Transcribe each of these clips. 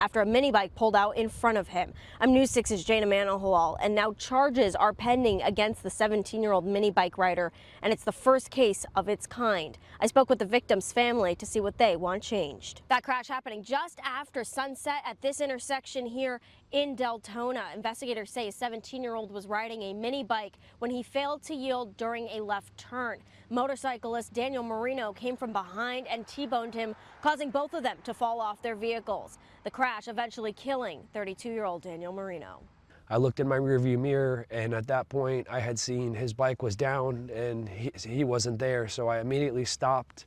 after a minibike pulled out in front of him. I'm News 6's Jana Manahalal, and now charges are pending against the 17-year-old minibike rider, and it's the first case of its kind. I spoke with the victim's family to see what they want changed. That crash happening just after sunset at this intersection here in Deltona. Investigators say a 17-year-old was riding a minibike when he failed to yield during a left turn. Motorcyclist Daniel Marino came from behind and T-boned him, causing both of them to fall off their vehicles. The crash eventually killing 32-year-old Daniel Marino. I looked in my rearview mirror, and at that point I had seen his bike was down and he wasn't there, so I immediately stopped.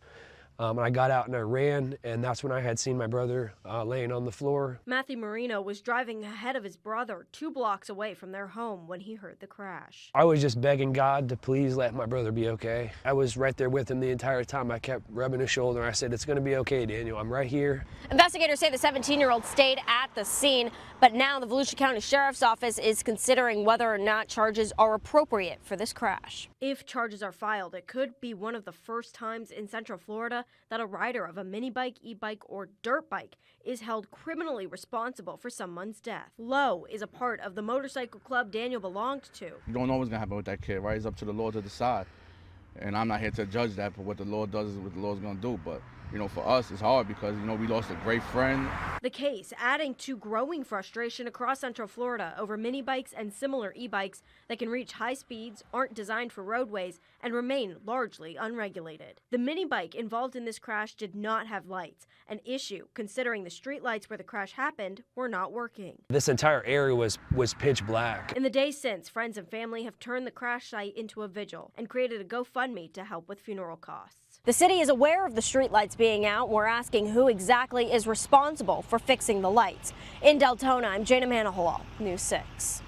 And I got out and I ran, and that's when I had seen my brother laying on the floor. Matthew Marino was driving ahead of his brother 2 blocks away from their home when he heard the crash. I was just begging God to please let my brother be okay. I was right there with him the entire time. I kept rubbing his shoulder. I said, "It's going to be okay, Daniel. I'm right here." Investigators say the 17-year-old stayed at the scene, but now the Volusia County Sheriff's Office is considering whether or not charges are appropriate for this crash. If charges are filed, it could be one of the first times in Central Florida that a rider of a minibike, e-bike, or dirt bike is held criminally responsible for someone's death. Lowe is a part of the motorcycle club Daniel belonged to. You don't know what's going to happen with that kid, right? It's up to the law to decide. And I'm not here to judge that, but what the law does is what the law's going to do. But, you know, for us, it's hard because, you know, we lost a great friend. The case adding to growing frustration across Central Florida over minibikes and similar e-bikes that can reach high speeds, aren't designed for roadways, and remain largely unregulated. The minibike involved in this crash did not have lights, an issue considering the street lights where the crash happened were not working. This entire area was pitch black. In the days since, friends and family have turned the crash site into a vigil and created a GoFundMe to help with funeral costs. The city is aware of the streetlights being out. We're asking who exactly is responsible for fixing the lights. In Deltona, I'm Jana Manahalal, News 6.